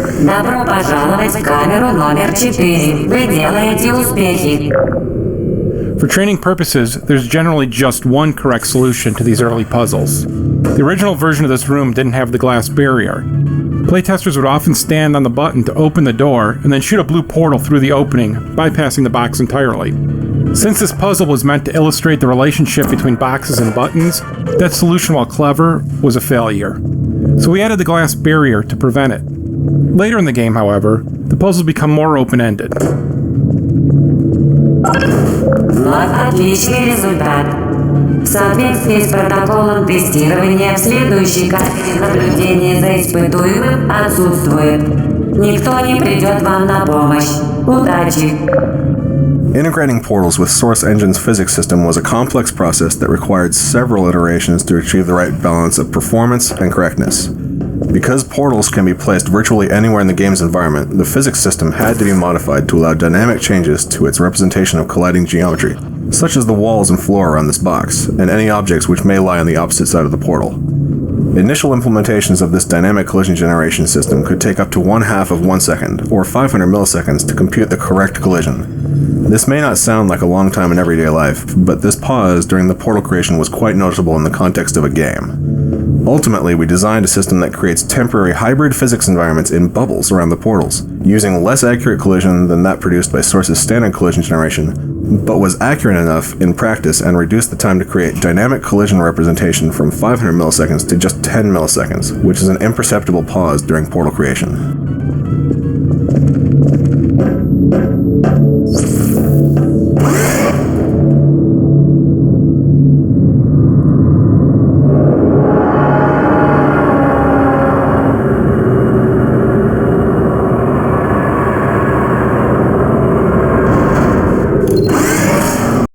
Добро пожаловать в камеру номер 4. Вы делаете успехи. For training purposes, there's generally just one correct solution to these early puzzles. The original version of this room didn't have the glass barrier. Playtesters would often stand on the button to open the door and then shoot a blue portal through the opening, bypassing the box entirely. Since this puzzle was meant to illustrate the relationship between boxes and buttons, that solution, while clever, was a failure. So we added the glass barrier to prevent it. Later in the game, however, the puzzles become more open-ended. Вот отличный результат. В соответствии с протоколом тестирования в следующей камере наблюдение за испытуемым отсутствует. Никто не придет вам на помощь. Удачи! Integrating portals with Source Engine's physics system was a complex process that required several iterations to achieve the right balance of performance and correctness. Because portals can be placed virtually anywhere in the game's environment, the physics system had to be modified to allow dynamic changes to its representation of colliding geometry, such as the walls and floor around this box, and any objects which may lie on the opposite side of the portal. Initial implementations of this dynamic collision generation system could take up to 1/2 of 1 second, or 500 milliseconds, to compute the correct collision. This may not sound like a long time in everyday life, but this pause during the portal creation was quite noticeable in the context of a game. Ultimately, we designed a system that creates temporary hybrid physics environments in bubbles around the portals, using less accurate collision than that produced by Source's standard collision generation, but was accurate enough in practice and reduced the time to create dynamic collision representation from 500 milliseconds to just 10 milliseconds, which is an imperceptible pause during portal creation.